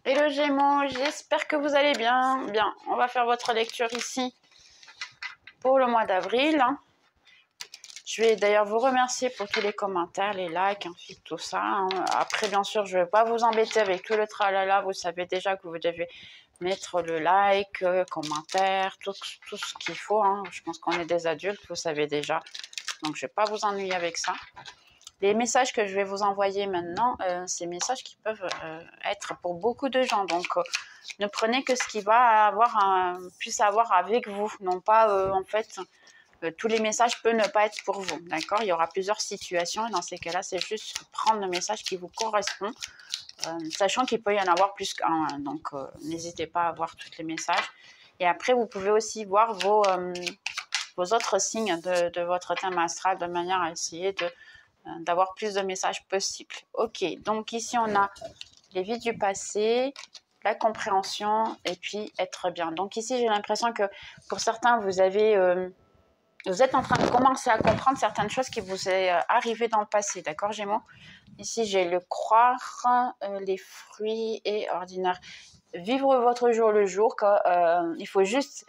Hello Gémeaux, j'espère que vous allez bien. Bien, on va faire votre lecture ici pour le mois d'avril. Je vais d'ailleurs vous remercier pour tous les commentaires, les likes, ainsi que tout ça. Après, bien sûr, je ne vais pas vous embêter avec tout le tralala. Vous savez déjà que vous devez mettre le like, commentaire, tout ce qu'il faut. Je pense qu'on est des adultes, vous savez déjà. Donc, je ne vais pas vous ennuyer avec ça. Les messages que je vais vous envoyer maintenant, c'est des messages qui peuvent être pour beaucoup de gens. Donc, ne prenez que ce qui va puisse avoir avec vous. Non pas, en fait, tous les messages peuvent ne pas être pour vous. D'accord? Il y aura plusieurs situations. Et dans ces cas-là, c'est juste prendre le message qui vous correspond. Sachant qu'il peut y en avoir plus qu'un. Donc, n'hésitez pas à voir tous les messages. Et après, vous pouvez aussi voir vos autres signes de votre thème astral de manière à essayer d'avoir plus de messages possibles. Ok, donc ici on a les vies du passé, la compréhension et puis être bien. Donc ici j'ai l'impression que pour certains vous êtes en train de commencer à comprendre certaines choses qui vous est arrivées dans le passé, d'accord Gémeaux? Ici j'ai le croire, les fruits et ordinaire. Vivre votre jour le jour, il faut juste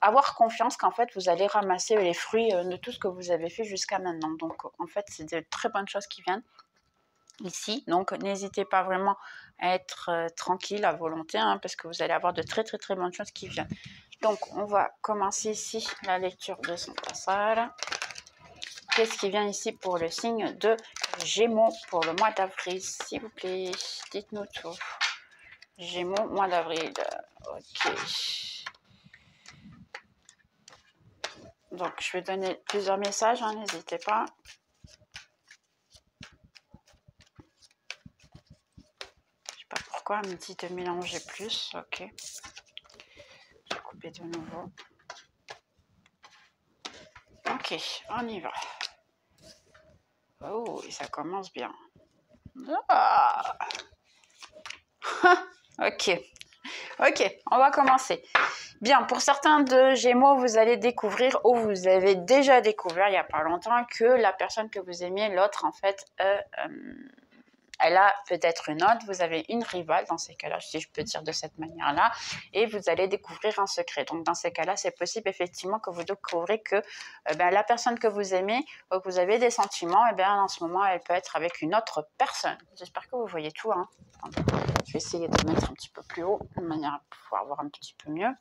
avoir confiance qu'en fait, vous allez ramasser les fruits de tout ce que vous avez fait jusqu'à maintenant. Donc, en fait, c'est de très bonnes choses qui viennent ici. Donc, n'hésitez pas vraiment à être tranquille à volonté, parce que vous allez avoir de très, très, très bonnes choses qui viennent. Donc, on va commencer ici la lecture de son passage. Qu'est-ce qui vient ici pour le signe de Gémeaux pour le mois d'avril, s'il vous plaît? Dites-nous tout. Gémeaux, mois d'avril. Ok. Donc, je vais donner plusieurs messages, n'hésitez pas. Je ne sais pas pourquoi, elle me dit de mélanger plus. Ok. Je vais couper de nouveau. Ok, on y va. Oh, et ça commence bien. Ah. Ok. Ok, on va commencer. Bien, pour certains de Gémeaux, vous allez découvrir, ou vous avez déjà découvert il n'y a pas longtemps, que la personne que vous aimiez, l'autre, en fait, elle a peut-être une autre, vous avez une rivale dans ces cas-là, si je peux dire de cette manière-là, et vous allez découvrir un secret. Donc dans ces cas-là, c'est possible effectivement que vous découvrez que la personne que vous aimez, ou que vous avez des sentiments, en ce moment, elle peut être avec une autre personne. J'espère que vous voyez tout. Je vais essayer de mettre un petit peu plus haut, de manière à pouvoir voir un petit peu mieux.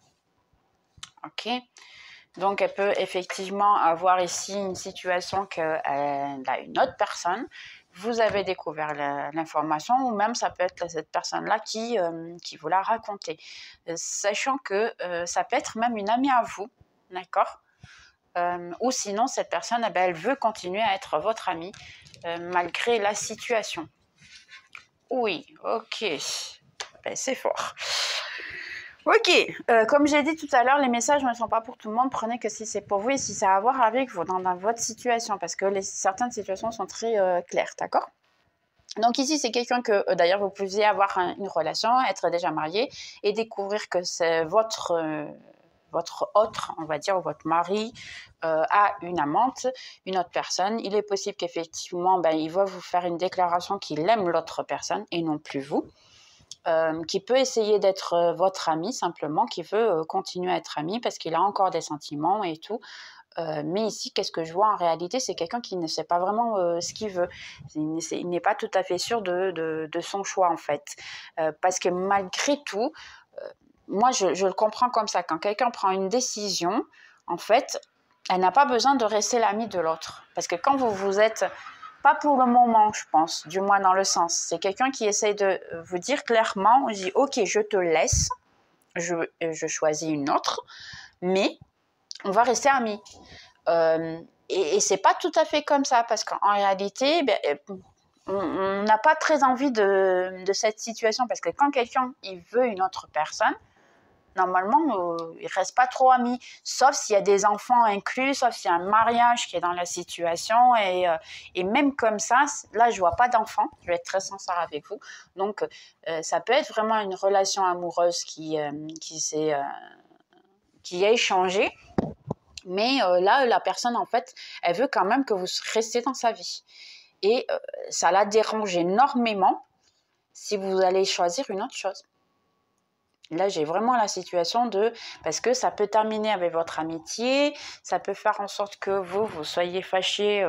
Ok. Donc, elle peut effectivement avoir ici une situation qu'elle a une autre personne. Vous avez découvert l'information, ou même ça peut être cette personne-là qui vous l'a raconté. Sachant que ça peut être même une amie à vous, d'accord? Ou sinon, cette personne, elle veut continuer à être votre amie malgré la situation. Oui, ok. C'est fort. Ok, comme j'ai dit tout à l'heure, les messages ne sont pas pour tout le monde. Prenez que si c'est pour vous et si ça a à voir avec vous, dans votre situation, parce que certaines situations sont très claires, d'accord? Donc ici, c'est quelqu'un que, d'ailleurs, vous pouviez avoir une relation, être déjà marié, et découvrir que c'est votre autre, on va dire, ou votre mari a une amante, une autre personne. Il est possible qu'effectivement, il va vous faire une déclaration qu'il aime l'autre personne et non plus vous. Qui peut essayer d'être votre ami simplement, qui veut continuer à être ami parce qu'il a encore des sentiments et tout. Mais ici, qu'est-ce que je vois en réalité? C'est quelqu'un qui ne sait pas vraiment ce qu'il veut. Il n'est pas tout à fait sûr de son choix en fait. Parce que malgré tout, moi je le comprends comme ça. Quand quelqu'un prend une décision, en fait, elle n'a pas besoin de rester l'ami de l'autre. Parce que quand vous êtes... Pas pour le moment, je pense, du moins dans le sens. C'est quelqu'un qui essaye de vous dire clairement, je dis, ok, je te laisse, je choisis une autre, mais on va rester amis. Et c'est pas tout à fait comme ça, parce qu'en réalité, on n'a pas très envie de cette situation, parce que quand quelqu'un il veut une autre personne, normalement, ils ne restent pas trop amis, sauf s'il y a des enfants inclus, sauf s'il y a un mariage qui est dans la situation. Et même comme ça, là, je ne vois pas d'enfants. Je vais être très sincère avec vous. Donc, ça peut être vraiment une relation amoureuse qui a échangé. Mais là, la personne, en fait, elle veut quand même que vous restiez dans sa vie. Et ça la dérange énormément si vous allez choisir une autre chose. Là, j'ai vraiment la situation de... Parce que ça peut terminer avec votre amitié, ça peut faire en sorte que vous soyez fâché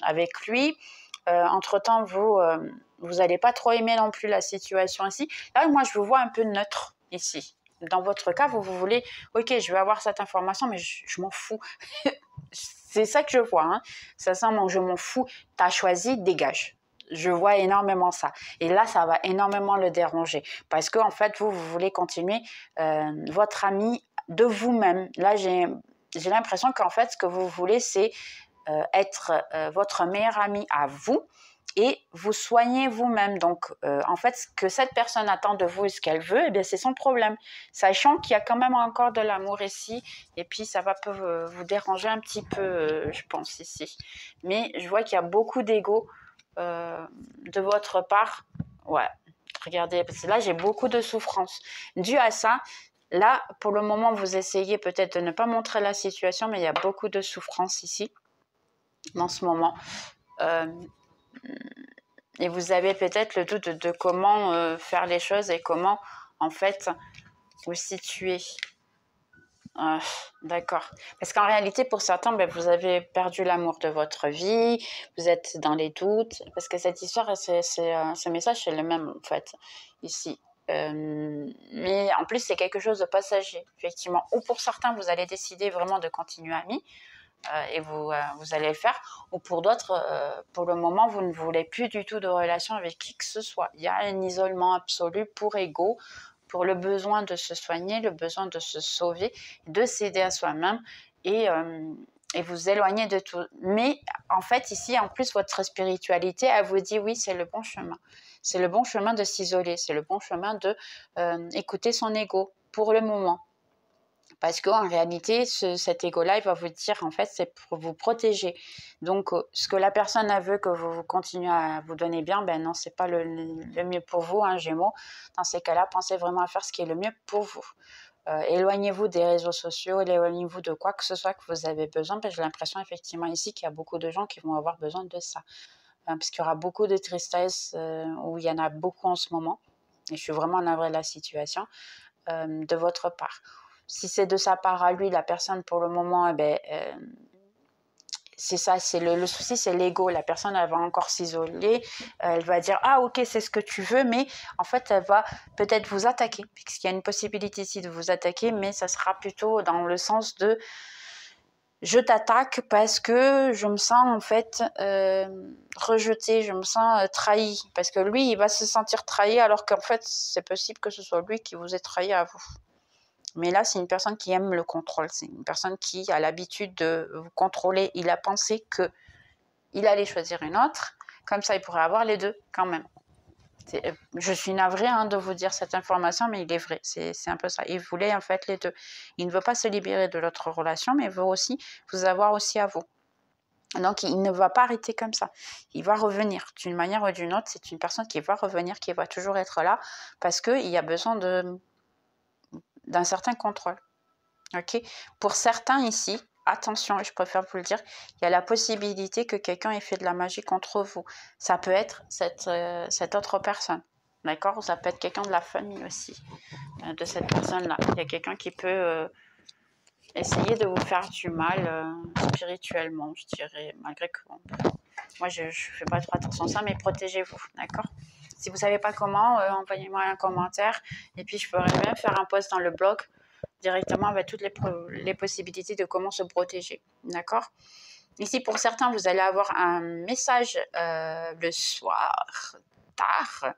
avec lui. Entre-temps, vous n'allez pas trop aimer non plus la situation ici. Là, moi, je vous vois un peu neutre ici. Dans votre cas, vous voulez, ok, je vais avoir cette information, mais je m'en fous. C'est ça que je vois. Hein. Sincèrement, je m'en fous. Tu as choisi, dégage. Je vois énormément ça. Et là, ça va énormément le déranger. Parce qu'en fait, vous voulez continuer votre ami de vous-même. Là, j'ai l'impression qu'en fait, ce que vous voulez, c'est être votre meilleur ami à vous et vous soignez vous-même. Donc, en fait, ce que cette personne attend de vous et ce qu'elle veut, eh bien, c'est son problème. Sachant qu'il y a quand même encore de l'amour ici et puis ça va peut vous déranger un petit peu, je pense, ici. Mais je vois qu'il y a beaucoup d'ego de votre part. Ouais, regardez, parce que là, j'ai beaucoup de souffrance. Dû à ça, là, pour le moment, vous essayez peut-être de ne pas montrer la situation, mais il y a beaucoup de souffrance ici, en ce moment. Et vous avez peut-être le doute de comment faire les choses et comment, en fait, vous situer. D'accord. Parce qu'en réalité, pour certains, ben, vous avez perdu l'amour de votre vie, vous êtes dans les doutes, parce que cette histoire, ce message, c'est le même, en fait, ici. Mais en plus, c'est quelque chose de passager, effectivement. Ou pour certains, vous allez décider vraiment de continuer ami, et vous allez le faire. Ou pour d'autres, pour le moment, vous ne voulez plus du tout de relation avec qui que ce soit. Il y a un isolement absolu pour ego, pour le besoin de se soigner, le besoin de se sauver, de s'aider à soi-même et vous éloigner de tout. Mais en fait, ici, en plus, votre spiritualité, elle vous dit oui, c'est le bon chemin. C'est le bon chemin de s'isoler, c'est le bon chemin de écouter son ego pour le moment. Parce qu'en réalité, cet ego-là, il va vous dire, en fait, c'est pour vous protéger. Donc, ce que la personne a veut que vous continuez à vous donner bien, ben non, c'est pas le mieux pour vous, hein, Gémeaux. Dans ces cas-là, pensez vraiment à faire ce qui est le mieux pour vous. Éloignez-vous des réseaux sociaux, éloignez-vous de quoi que ce soit que vous avez besoin. Parce que j'ai l'impression, effectivement, ici, qu'il y a beaucoup de gens qui vont avoir besoin de ça. Parce qu'il y aura beaucoup de tristesse, où il y en a beaucoup en ce moment. Et je suis vraiment navrée de la situation, de votre part. Si c'est de sa part à lui, la personne pour le moment, eh ben, c'est ça, c'est le souci, c'est l'ego. La personne, elle va encore s'isoler, elle va dire « Ah ok, c'est ce que tu veux », mais en fait, elle va peut-être vous attaquer, puisqu'il y a une possibilité ici de vous attaquer, mais ça sera plutôt dans le sens de « Je t'attaque parce que je me sens en fait rejetée, je me sens trahie », parce que lui, il va se sentir trahi, alors qu'en fait, c'est possible que ce soit lui qui vous ait trahi à vous. Mais là, c'est une personne qui aime le contrôle. C'est une personne qui a l'habitude de vous contrôler. Il a pensé qu'il allait choisir une autre. Comme ça, il pourrait avoir les deux quand même. Je suis navrée de vous dire cette information, mais il est vrai. C'est un peu ça. Il voulait en fait les deux. Il ne veut pas se libérer de l'autre relation, mais il veut aussi vous avoir aussi à vous. Donc, il ne va pas arrêter comme ça. Il va revenir d'une manière ou d'une autre. C'est une personne qui va revenir, qui va toujours être là parce qu'il y a besoin d'un certain contrôle. Okay. Pour certains ici, attention, je préfère vous le dire, il y a la possibilité que quelqu'un ait fait de la magie contre vous. Ça peut être cette autre personne. D'accord? Ça peut être quelqu'un de la famille aussi, de cette personne-là. Il y a quelqu'un qui peut essayer de vous faire du mal spirituellement, je dirais, malgré que moi, je ne fais pas trop attention à ça, mais protégez-vous, d'accord? Si vous ne savez pas comment, envoyez-moi un commentaire et puis je pourrais même faire un post dans le blog directement avec toutes les possibilités de comment se protéger, d'accord? Ici, pour certains, vous allez avoir un message le soir, tard,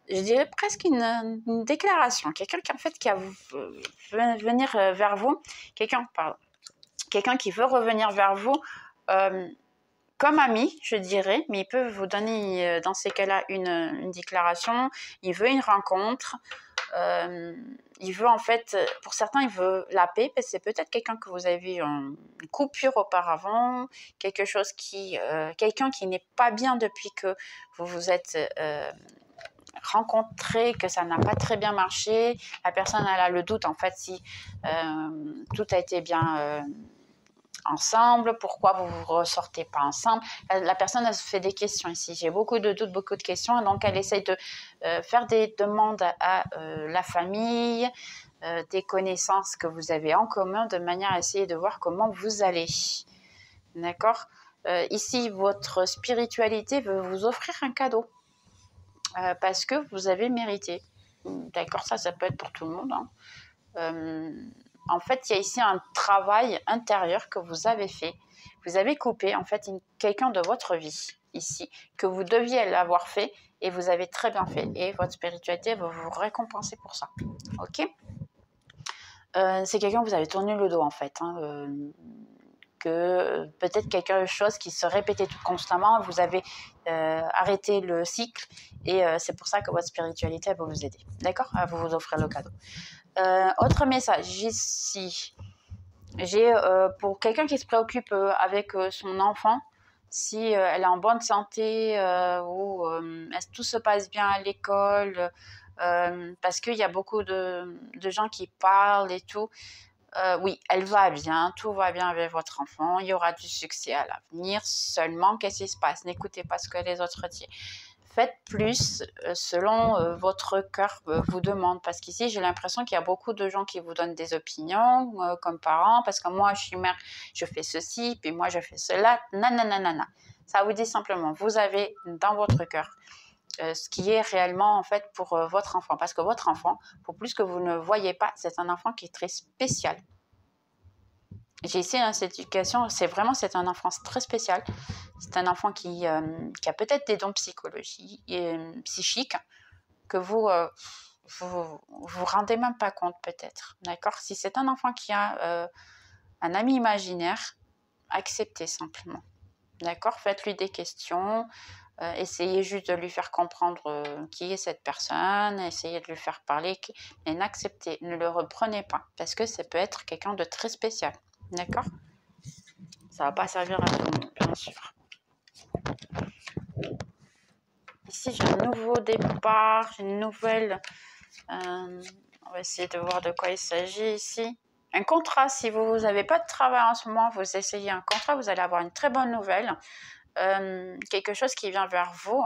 je dirais presque une déclaration, quelqu'un qui en fait qui veut venir vers vous, quelqu'un qui veut revenir vers vous comme ami, je dirais, mais il peut vous donner dans ces cas-là une déclaration, il veut une rencontre, il veut en fait, pour certains, il veut la paix, parce que c'est peut-être quelqu'un que vous avez eu une coupure auparavant, quelqu'un qui n'est pas bien depuis que vous vous êtes rencontrés, que ça n'a pas très bien marché. La personne, elle a le doute en fait si tout a été bien ensemble, pourquoi vous ne ressortez pas ensemble. La personne, elle se fait des questions ici. J'ai beaucoup de doutes, beaucoup de questions. Donc, elle essaye de faire des demandes à la famille, des connaissances que vous avez en commun, de manière à essayer de voir comment vous allez. D'accord? Ici, votre spiritualité veut vous offrir un cadeau parce que vous avez mérité. D'accord? Ça peut être pour tout le monde. En fait, il y a ici un travail intérieur que vous avez fait. Vous avez coupé, en fait, quelqu'un de votre vie, ici, que vous deviez l'avoir fait, et vous avez très bien fait. Et votre spiritualité va vous récompenser pour ça. Ok? C'est quelqu'un que vous avez tourné le dos, en fait. Que peut-être quelque chose qui se répétait tout constamment, vous avez arrêté le cycle, et c'est pour ça que votre spiritualité va vous aider. D'accord? Elle va vous offrir le cadeau. Autre message ici, j'ai pour quelqu'un qui se préoccupe avec son enfant, si elle est en bonne santé ou est-ce que tout se passe bien à l'école, parce qu'il y a beaucoup de gens qui parlent et tout. Oui, elle va bien, tout va bien avec votre enfant, il y aura du succès à l'avenir. Seulement, qu'est-ce qui se passe? N'écoutez pas ce que les autres disent. Faites plus selon votre cœur vous demande. Parce qu'ici, j'ai l'impression qu'il y a beaucoup de gens qui vous donnent des opinions comme parents. Parce que moi, je suis mère, je fais ceci, puis moi, je fais cela. Nanana. Ça vous dit simplement, vous avez dans votre cœur ce qui est réellement en fait pour votre enfant. Parce que votre enfant, pour plus que vous ne voyez pas, c'est un enfant qui est très spécial. J'ai essayé cette éducation, c'est un enfant très spécial. C'est un enfant qui a peut-être des dons psychiques que vous rendez même pas compte peut-être. D'accord? Si c'est un enfant qui a un ami imaginaire, acceptez simplement. D'accord? Faites-lui des questions. Essayez juste de lui faire comprendre qui est cette personne, essayez de lui faire parler, mais n'acceptez, ne le reprenez pas, parce que ça peut être quelqu'un de très spécial. D'accord? Ça ne va pas servir à tout le monde, bien sûr. Ici, j'ai un nouveau départ, j'ai une nouvelle... on va essayer de voir de quoi il s'agit ici. Un contrat, si vous n'avez pas de travail en ce moment, vous essayez un contrat, vous allez avoir une très bonne nouvelle. Quelque chose qui vient vers vous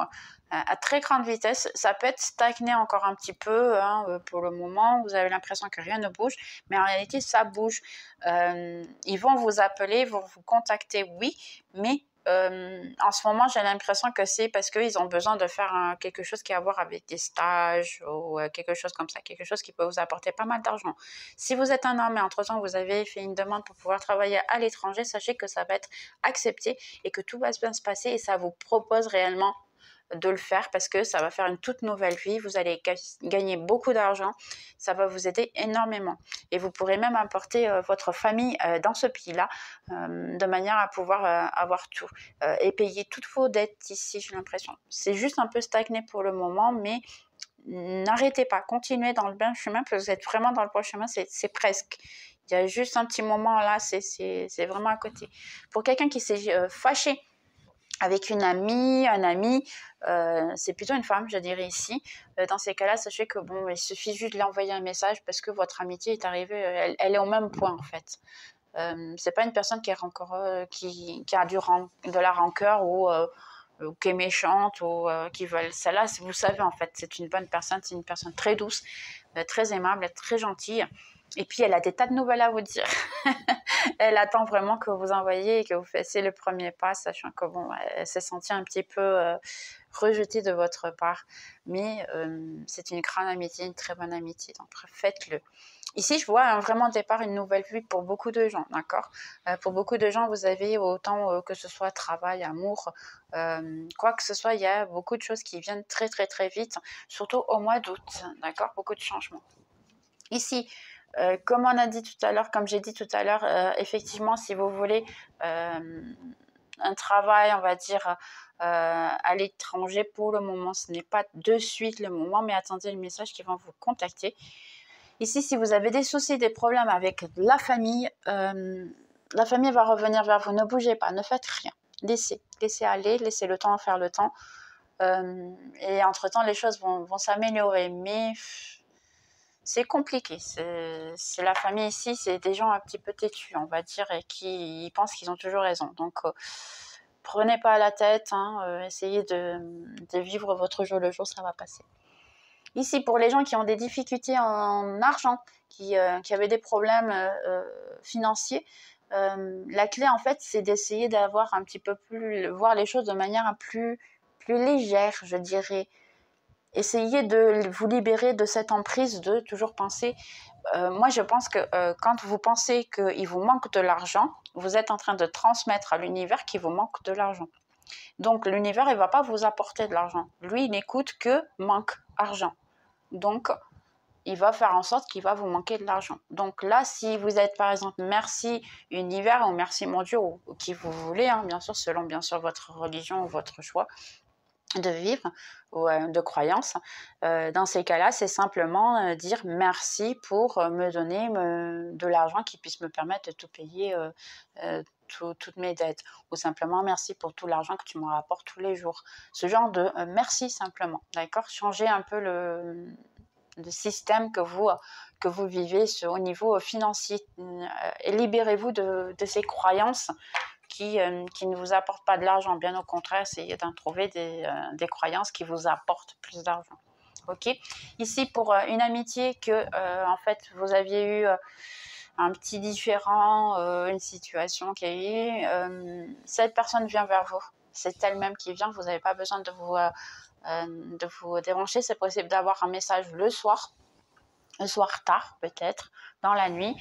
à très grande vitesse. Ça peut être stagné encore un petit peu pour le moment. Vous avez l'impression que rien ne bouge, mais en réalité, ça bouge. Ils vont vous appeler, vont vous contacter, oui, mais en ce moment, j'ai l'impression que c'est parce qu'ils ont besoin de faire quelque chose qui a à voir avec des stages ou quelque chose comme ça, quelque chose qui peut vous apporter pas mal d'argent. Si vous êtes un homme et entre-temps, vous avez fait une demande pour pouvoir travailler à l'étranger, sachez que ça va être accepté et que tout va bien se passer et ça vous propose réellement de le faire parce que ça va faire une toute nouvelle vie, vous allez gagner beaucoup d'argent, ça va vous aider énormément et vous pourrez même apporter votre famille dans ce pays-là de manière à pouvoir avoir tout et payer toutes vos dettes ici, j'ai l'impression. C'est juste un peu stagné pour le moment, mais n'arrêtez pas, continuez dans le bon chemin parce que vous êtes vraiment dans le bon chemin, c'est presque. Il y a juste un petit moment là, c'est vraiment à côté. Pour quelqu'un qui s'est fâché avec une amie, un ami, c'est plutôt une femme, je dirais ici. Dans ces cas-là, sachez que bon, il suffit juste de lui envoyer un message parce que votre amitié est arrivée, elle est au même point en fait. C'est pas une personne qui est qui a de la rancœur ou qui est méchante ou qui veulent. Celle-là, vous savez en fait, c'est une bonne personne, c'est une personne très douce, très aimable, très gentille. Et puis, elle a des tas de nouvelles à vous dire. Elle attend vraiment que vous envoyiez et que vous fassiez le premier pas, sachant que bon, elle s'est sentie un petit peu rejetée de votre part. Mais c'est une grande amitié, une très bonne amitié. Donc, faites-le. Ici, je vois vraiment départ, une nouvelle vie pour beaucoup de gens, d'accord? Pour beaucoup de gens, vous avez autant que ce soit travail, amour, quoi que ce soit, il y a beaucoup de choses qui viennent très, très, très vite, surtout au mois d'août, d'accord? Beaucoup de changements. Ici, comme on a dit tout à l'heure, comme j'ai dit tout à l'heure, effectivement, si vous voulez un travail, on va dire, à l'étranger, pour le moment, ce n'est pas de suite le moment, mais attendez le message qui vont vous contacter. Ici, si vous avez des soucis, des problèmes avec la famille va revenir vers vous. Ne bougez pas, ne faites rien. Laissez aller, laissez le temps faire le temps. Et entre-temps, les choses vont s'améliorer. Mais c'est compliqué. C'est la famille ici, c'est des gens un petit peu têtus, on va dire, et qui pensent qu'ils ont toujours raison. Donc, prenez pas à la tête, hein, essayez de vivre votre jour le jour, ça va passer. Ici, pour les gens qui ont des difficultés en argent, qui avaient des problèmes financiers, la clé, en fait, c'est d'essayer d'avoir un petit peu plus, voir les choses de manière plus légère, je dirais. Essayez de vous libérer de cette emprise de toujours penser. Moi, je pense que quand vous pensez qu'il vous manque de l'argent, vous êtes en train de transmettre à l'univers qu'il vous manque de l'argent. Donc, l'univers, il ne va pas vous apporter de l'argent. Lui, il n'écoute que manque argent. Donc, il va faire en sorte qu'il va vous manquer de l'argent. Donc là, si vous êtes par exemple merci univers ou merci mon Dieu, ou qui vous voulez, hein, bien sûr, selon bien sûr votre religion ou votre choix de vivre ou de croyance, dans ces cas-là, c'est simplement dire merci pour me donner de l'argent qui puisse me permettre de tout payer, toutes mes dettes, ou simplement merci pour tout l'argent que tu me rapportes tous les jours. Ce genre de merci simplement, d'accord? Changez un peu le système que vous vivez au niveau financier, et libérez-vous de ces croyances qui ne vous apportent pas de l'argent. Bien au contraire, essayez d'en trouver des croyances qui vous apportent plus d'argent. Ok. Ici, pour une amitié que en fait vous aviez eu un petit différend, une situation qui a eu, cette personne vient vers vous. C'est elle-même qui vient. Vous n'avez pas besoin de vous déranger. C'est possible d'avoir un message le soir tard peut-être, dans la nuit,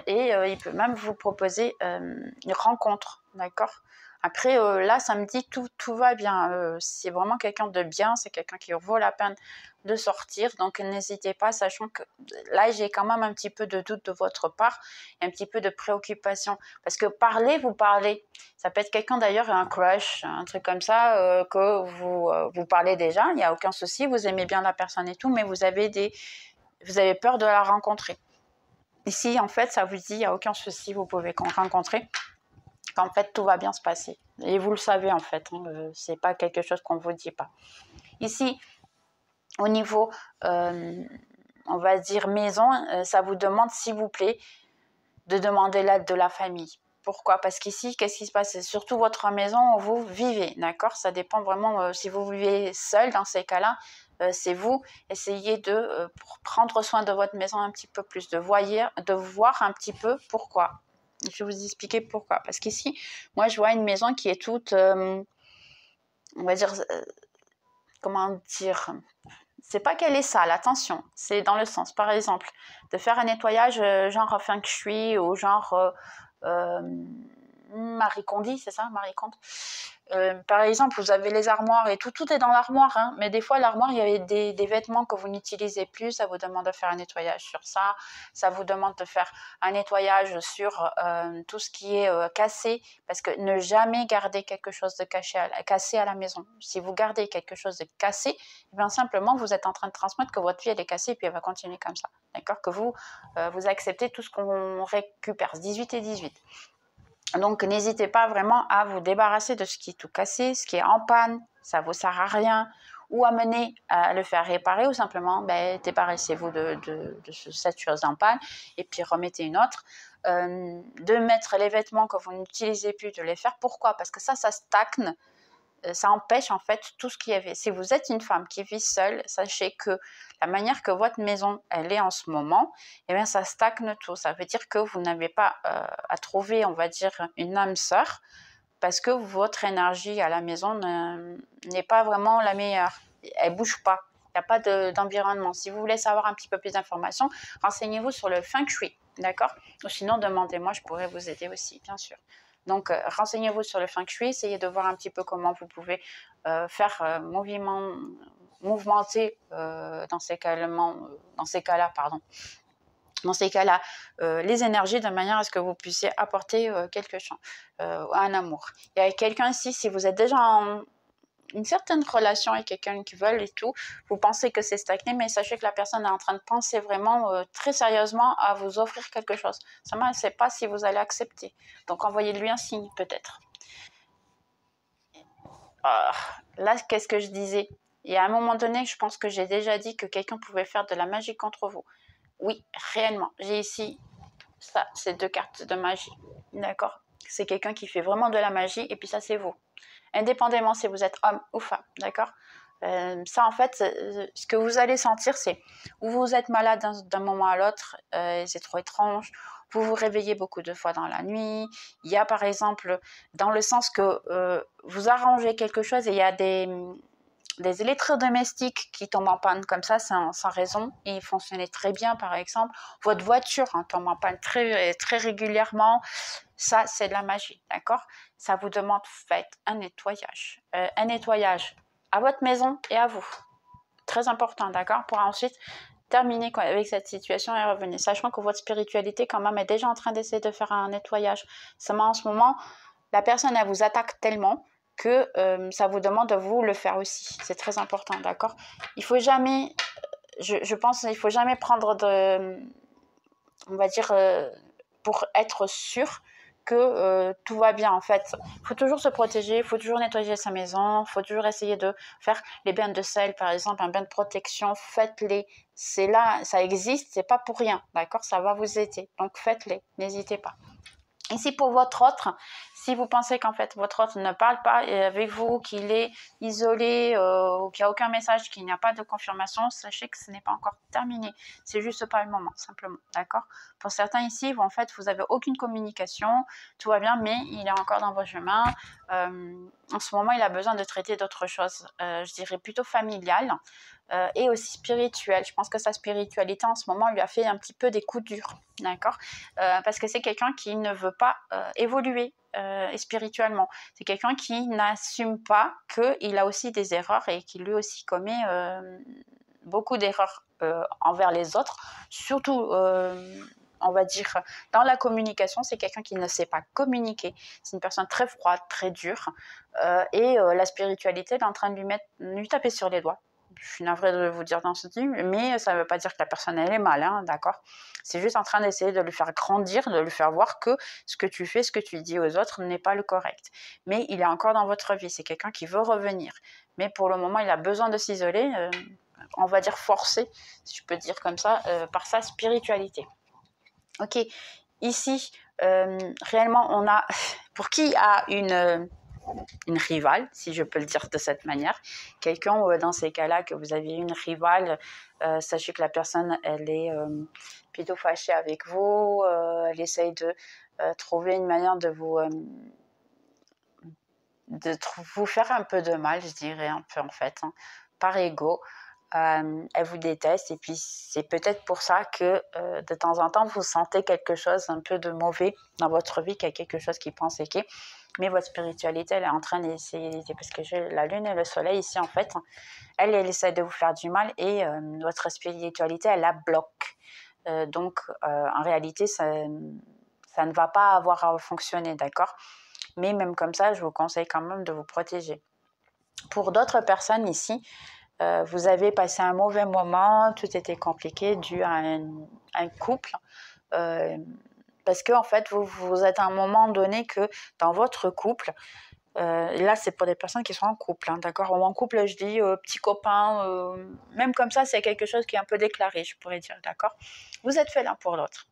et il peut même vous proposer une rencontre, d'accord? Après, là, ça me dit tout va bien. C'est vraiment quelqu'un de bien, c'est quelqu'un qui vaut la peine de sortir. Donc, n'hésitez pas, sachant que là, j'ai quand même un petit peu de doute de votre part, et un petit peu de préoccupation. Parce que vous parlez. Ça peut être quelqu'un d'ailleurs, un crush, un truc comme ça, que vous parlez déjà, il n'y a aucun souci, vous aimez bien la personne et tout, mais vous avez peur de la rencontrer. Ici, en fait, ça vous dit, il n'y a aucun souci, vous pouvez rencontrer, qu'en fait, tout va bien se passer. Et vous le savez, en fait, hein, c'est pas quelque chose qu'on ne vous dit pas. Ici, au niveau, on va dire maison, ça vous demande, s'il vous plaît, de demander l'aide de la famille. Pourquoi? Parce qu'ici, qu'est-ce qui se passe? C'est surtout votre maison où vous vivez, d'accord? Ça dépend vraiment, si vous vivez seul, dans ces cas-là, c'est vous. Essayez de prendre soin de votre maison un petit peu plus, de voir un petit peu pourquoi. Je vais vous expliquer pourquoi. Parce qu'ici, moi, je vois une maison qui est toute, on va dire, comment dire, c'est pas qu'elle est sale, attention, c'est dans le sens, par exemple, de faire un nettoyage genre feng shui ou genre Marie Kondo, c'est ça, Marie Kondo. Par exemple, vous avez les armoires et tout est dans l'armoire, hein, mais des fois, l'armoire, il y a des vêtements que vous n'utilisez plus, ça vous demande de faire un nettoyage sur ça, ça vous demande de faire un nettoyage sur tout ce qui est cassé, parce que ne jamais garder quelque chose de cassé à la maison. Si vous gardez quelque chose de cassé, eh bien simplement, vous êtes en train de transmettre que votre vie, elle est cassée, et puis elle va continuer comme ça, d'accord? Que vous acceptez tout ce qu'on récupère, 18 et 18. Donc, n'hésitez pas vraiment à vous débarrasser de ce qui est tout cassé, ce qui est en panne, ça ne vous sert à rien, ou amener à le faire réparer, ou simplement débarrassez-vous de cette chose en panne, et puis remettez une autre. De mettre les vêtements que vous n'utilisez plus, de les faire. Pourquoi? Parce que ça stagne. Ça empêche en fait tout ce qu'il y avait. Si vous êtes une femme qui vit seule, sachez que la manière que votre maison elle est en ce moment, eh bien ça stagne tout. Ça veut dire que vous n'avez pas à trouver, on va dire, une âme sœur, parce que votre énergie à la maison n'est pas vraiment la meilleure. Elle bouge pas. Il n'y a pas d'environnement. Si vous voulez savoir un petit peu plus d'informations, renseignez-vous sur le feng shui, d'accord? Ou sinon, demandez-moi, je pourrais vous aider aussi, bien sûr. Donc, renseignez-vous sur le feng shui, essayez de voir un petit peu comment vous pouvez faire mouvementer dans ces cas-là, les énergies de manière à ce que vous puissiez apporter quelque chose, un amour. Il y a quelqu'un ici, si vous êtes déjà en une certaine relation avec quelqu'un qui veut et tout, vous pensez que c'est stagné, mais sachez que la personne est en train de penser vraiment très sérieusement à vous offrir quelque chose. Seulement, elle ne sait pas si vous allez accepter. Donc, envoyez-lui un signe, peut-être. Là, qu'est-ce que je disais? Il y a un moment donné, je pense que j'ai déjà dit que quelqu'un pouvait faire de la magie contre vous. Oui, réellement. J'ai ici, ça, c'est 2 cartes de magie. D'accord? C'est quelqu'un qui fait vraiment de la magie et puis ça, c'est vous. Indépendamment si vous êtes homme ou femme. D'accord? Ça, en fait, ce que vous allez sentir, c'est où vous êtes malade d'un moment à l'autre, c'est trop étrange. Vous vous réveillez beaucoup de fois dans la nuit. Il y a, par exemple, dans le sens que vous arrangez quelque chose et il y a des électrodomestiques qui tombent en panne comme ça, sans raison, et fonctionnaient très bien, par exemple. Votre voiture tombe en panne très, très régulièrement. Ça, c'est de la magie, d'accord? Ça vous demande, faites un nettoyage. Un nettoyage à votre maison et à vous. Très important, d'accord? Pour ensuite terminer avec cette situation et revenir. Sachant que votre spiritualité, quand même, est déjà en train d'essayer de faire un nettoyage. Seulement, en ce moment, la personne, elle vous attaque tellement que ça vous demande de vous le faire aussi. C'est très important, d'accord? Il faut jamais, je pense, il faut jamais prendre de, on va dire, pour être sûr que tout va bien en fait. Il faut toujours se protéger, il faut toujours nettoyer sa maison, il faut toujours essayer de faire les bains de sel par exemple, un bain de protection, faites-les. C'est là, ça existe, c'est pas pour rien, d'accord? Ça va vous aider, donc faites-les, n'hésitez pas. Ici pour votre autre, si vous pensez qu'en fait votre autre ne parle pas avec vous, qu'il est isolé ou qu'il n'y a aucun message, qu'il n'y a pas de confirmation, sachez que ce n'est pas encore terminé. C'est juste pas le moment, simplement, d'accord? Pour certains ici, en fait, vous n'avez aucune communication, tout va bien, mais il est encore dans vos chemins. En ce moment, il a besoin de traiter d'autres choses, je dirais plutôt familiales. Et aussi spirituelle. Je pense que sa spiritualité en ce moment lui a fait un petit peu des coups durs, d'accord? Parce que c'est quelqu'un qui ne veut pas évoluer spirituellement. C'est quelqu'un qui n'assume pas qu'il a aussi des erreurs et qui lui aussi commet beaucoup d'erreurs envers les autres, surtout on va dire, dans la communication, c'est quelqu'un qui ne sait pas communiquer. C'est une personne très froide, très dure. Et la spiritualité est en train de lui taper sur les doigts. Je suis navrée de vous dire dans ce type, mais ça ne veut pas dire que la personne elle est mal, hein, d'accord? C'est juste en train d'essayer de le faire grandir, de lui faire voir que ce que tu fais, ce que tu dis aux autres n'est pas le correct. Mais il est encore dans votre vie, c'est quelqu'un qui veut revenir. Mais pour le moment, il a besoin de s'isoler, on va dire forcé, si je peux dire comme ça, par sa spiritualité. Ok, ici, réellement, on a, pour qui a une rivale, si je peux le dire de cette manière, quelqu'un dans ces cas-là que vous avez une rivale, sachez que la personne, elle est plutôt fâchée avec vous, elle essaye de trouver une manière de vous faire un peu de mal, je dirais un peu en fait, hein, par ego. Elle vous déteste et puis c'est peut-être pour ça que de temps en temps vous sentez quelque chose un peu de mauvais dans votre vie, qu'il y a quelque chose qui pense et qui, mais votre spiritualité elle est en train d'essayer, parce que j'ai la lune et le soleil ici en fait, elle essaie de vous faire du mal et votre spiritualité elle la bloque. Donc en réalité ça ne va pas avoir à fonctionner, d'accord? Mais même comme ça, je vous conseille quand même de vous protéger. Pour d'autres personnes ici, vous avez passé un mauvais moment, tout était compliqué dû à un couple. Parce que en fait, vous êtes à un moment donné que dans votre couple, là c'est pour des personnes qui sont en couple, hein, d'accord? Ou en couple, je dis petit copain, même comme ça, c'est quelque chose qui est un peu déclaré, je pourrais dire, d'accord? Vous êtes fait l'un pour l'autre.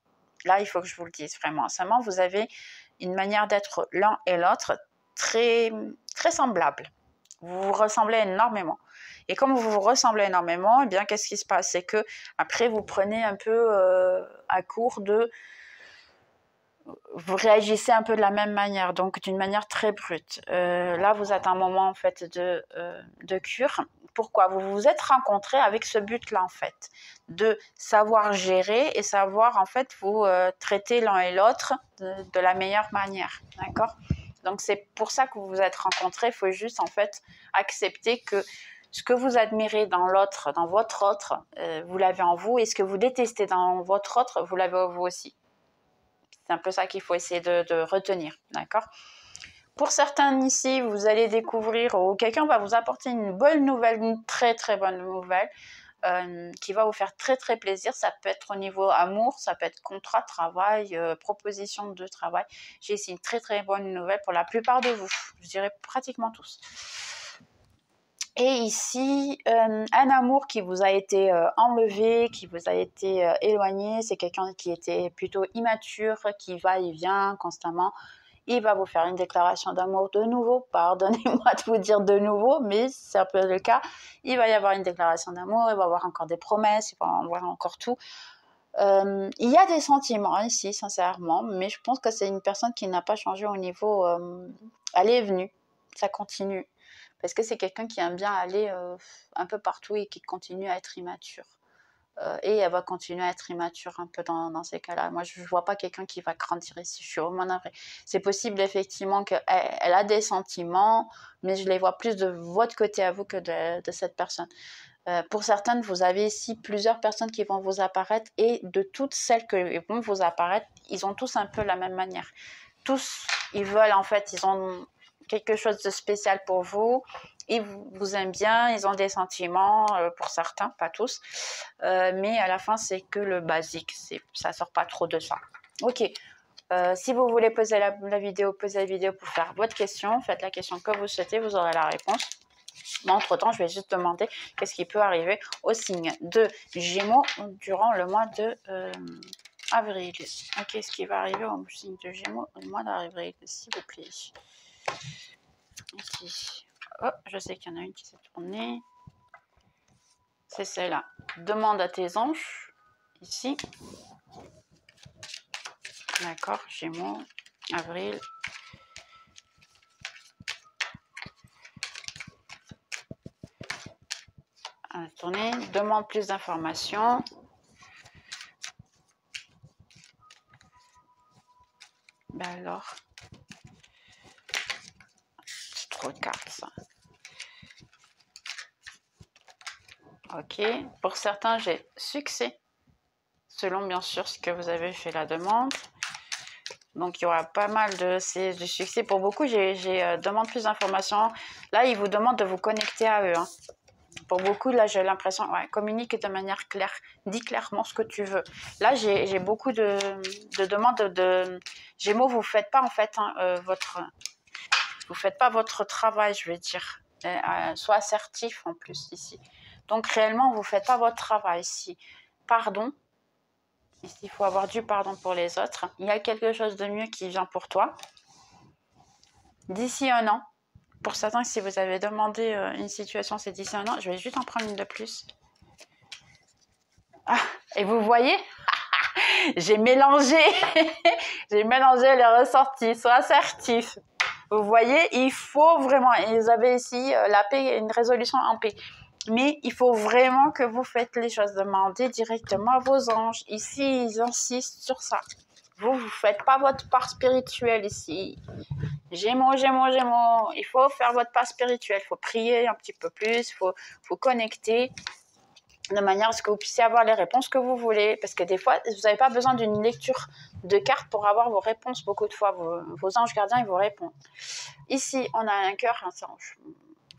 Là, il faut que je vous le dise vraiment. Seulement, vous avez une manière d'être l'un et l'autre très, très semblable. Vous vous ressemblez énormément. Et comme vous vous ressemblez énormément, eh bien, qu'est-ce qui se passe? C'est que après, vous prenez un peu à court de... Vous réagissez un peu de la même manière, donc d'une manière très brute. Là, vous êtes à un moment, en fait, de cure. Pourquoi? Vous vous êtes rencontrés avec ce but-là, en fait, de savoir gérer et savoir, en fait, vous traiter l'un et l'autre de la meilleure manière, d'accord? Donc, c'est pour ça que vous vous êtes rencontrés. Il faut juste, en fait, accepter que ce que vous admirez dans l'autre, dans votre autre, vous l'avez en vous, et ce que vous détestez dans votre autre, vous l'avez en vous aussi. C'est un peu ça qu'il faut essayer de retenir, d'accord? Pour certains ici, vous allez découvrir, ou quelqu'un va vous apporter une bonne nouvelle, une très très bonne nouvelle, qui va vous faire très très plaisir. Ça peut être au niveau amour, ça peut être contrat, travail, proposition de travail. J'ai ici une très très bonne nouvelle pour la plupart de vous, je dirais pratiquement tous. Et ici, un amour qui vous a été enlevé, qui vous a été éloigné, c'est quelqu'un qui était plutôt immature, qui va et vient constamment. Il va vous faire une déclaration d'amour de nouveau, pardonnez-moi de vous dire de nouveau, mais c'est un peu le cas. Il va y avoir une déclaration d'amour, il va y avoir encore des promesses, il va y avoir encore tout. Il y a des sentiments ici, sincèrement, mais je pense que c'est une personne qui n'a pas changé au niveau... elle est venue, ça continue. Parce que c'est quelqu'un qui aime bien aller un peu partout et qui continue à être immature. Et elle va continuer à être immature un peu dans ces cas-là. Moi, je ne vois pas quelqu'un qui va grandir ici. Je suis vraiment navrée. C'est possible effectivement qu'elle a des sentiments, mais je les vois plus de votre côté à vous que de cette personne. Pour certaines, vous avez ici plusieurs personnes qui vont vous apparaître et de toutes celles qui vont vous apparaître, ils ont tous un peu la même manière. Tous, ils veulent en fait, ils ont quelque chose de spécial pour vous, ils vous aiment bien, ils ont des sentiments pour certains, pas tous, mais à la fin c'est que le basique, ça sort pas trop de ça. Ok, si vous voulez poser la vidéo, posez la vidéo pour faire votre question, faites la question que vous souhaitez, vous aurez la réponse. Mais entre-temps, je vais juste demander qu'est-ce qui peut arriver au signe de Gémeaux durant le mois de avril. Qu'est-ce qui va arriver au signe de Gémeaux au mois d'avril, s'il vous plaît. Ici. Oh, je sais qu'il y en a une qui s'est tournée. C'est celle-là. Demande à tes anges. Ici. D'accord, Gémeaux, avril. Tournée. Demande plus d'informations. Ben alors, c'est trop de cartes ça. Ok, pour certains j'ai succès, selon bien sûr ce que vous avez fait la demande. Donc il y aura pas mal de succès. Pour beaucoup, j'ai demande plus d'informations. Là, ils vous demandent de vous connecter à eux. Hein. Pour beaucoup, là, j'ai l'impression, ouais, communique de manière claire. Dis clairement ce que tu veux. Là, j'ai beaucoup de demandes de Gémeaux. Vous faites pas en fait vous faites pas votre travail, je vais dire. Soit assertif en plus ici. Donc réellement, vous faites pas votre travail ici. Pardon. Ici, il faut avoir du pardon pour les autres. Il y a quelque chose de mieux qui vient pour toi. D'ici un an. Pour certains, si vous avez demandé une situation, c'est d'ici un an. Je vais juste en prendre une de plus. Ah, et vous voyez, j'ai mélangé. J'ai mélangé les ressortis. Sois assertif. Vous voyez, il faut vraiment. Ils avaient ici la paix, une résolution en paix. Mais il faut vraiment que vous faites les choses. Demandez directement à vos anges. Ici, ils insistent sur ça. Vous ne faites pas votre part spirituelle ici. Gémeaux, Gémeaux, Gémeaux. Il faut faire votre part spirituelle. Il faut prier un petit peu plus. Il faut connecter de manière à ce que vous puissiez avoir les réponses que vous voulez. Parce que des fois, vous n'avez pas besoin d'une lecture de cartes pour avoir vos réponses. Beaucoup de fois, vos anges gardiens, ils vous répondent. Ici, on a un cœur, un ange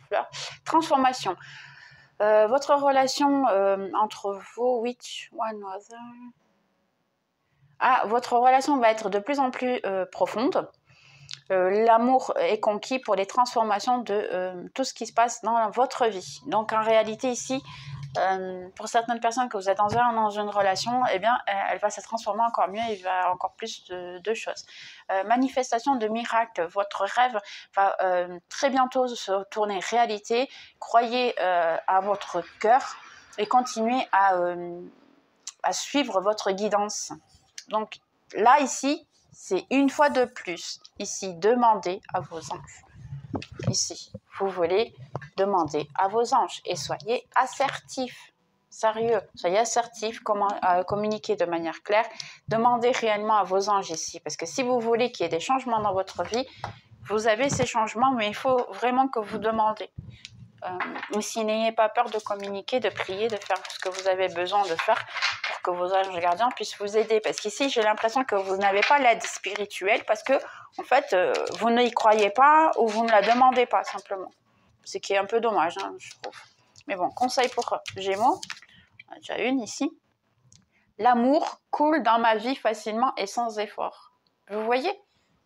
fleur. Transformation. Votre relation entre vous, which one other? Votre relation va être de plus en plus profonde. L'amour est conquis pour les transformations de tout ce qui se passe dans votre vie. Donc en réalité ici, pour certaines personnes que vous êtes dans une relation, eh bien, elle va se transformer encore mieux et il va y avoir encore plus de choses. Manifestation de miracles, votre rêve va très bientôt se tourner réalité. Croyez à votre cœur et continuez à suivre votre guidance. Donc là, ici, c'est une fois de plus. Ici, demandez à vos anges. Ici, vous voulez demander à vos anges et soyez assertifs. Sérieux, soyez assertifs, communiquez de manière claire. Demandez réellement à vos anges ici. Parce que si vous voulez qu'il y ait des changements dans votre vie, vous avez ces changements, mais il faut vraiment que vous demandez. Aussi, n'ayez pas peur de communiquer, de prier, de faire ce que vous avez besoin de faire pour que vos anges gardiens puissent vous aider. Parce qu'ici, j'ai l'impression que vous n'avez pas l'aide spirituelle parce que, en fait, vous n'y croyez pas ou vous ne la demandez pas simplement. Ce qui est un peu dommage, hein, je trouve. Mais bon, conseil pour Gémeaux, on a déjà une ici. L'amour coule dans ma vie facilement et sans effort. Vous voyez ?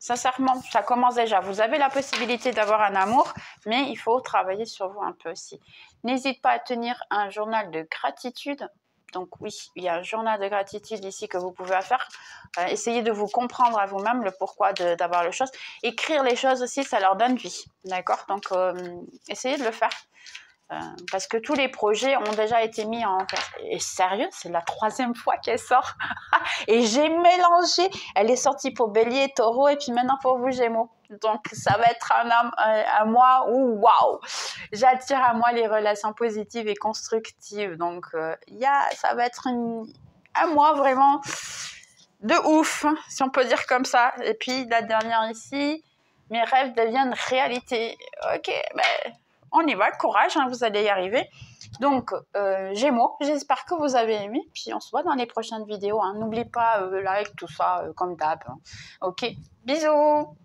Sincèrement, ça commence déjà. Vous avez la possibilité d'avoir un amour, mais il faut travailler sur vous un peu aussi. N'hésite pas à tenir un journal de gratitude. Donc oui, il y a un journal de gratitude ici que vous pouvez faire. Essayez de vous comprendre à vous-même le pourquoi d'avoir les choses. Écrire les choses aussi, ça leur donne vie. D'accord? Donc, essayez de le faire. Parce que tous les projets ont déjà été mis en place. Et sérieux, c'est la 3e fois qu'elle sort. Et j'ai mélangé. Elle est sortie pour Bélier, Taureau et puis maintenant pour vous, Gémeaux. Donc, ça va être un mois où, waouh, j'attire à moi les relations positives et constructives. Donc, ça va être un mois vraiment de ouf, si on peut dire comme ça. Et puis, la dernière ici, mes rêves deviennent réalité. Ok, ben... on y va, courage, hein, vous allez y arriver. Donc, Gémeaux, j'espère que vous avez aimé. Puis, on se voit dans les prochaines vidéos. Hein. N'oublie pas, like, tout ça, comme d'hab. Hein. Ok, bisous!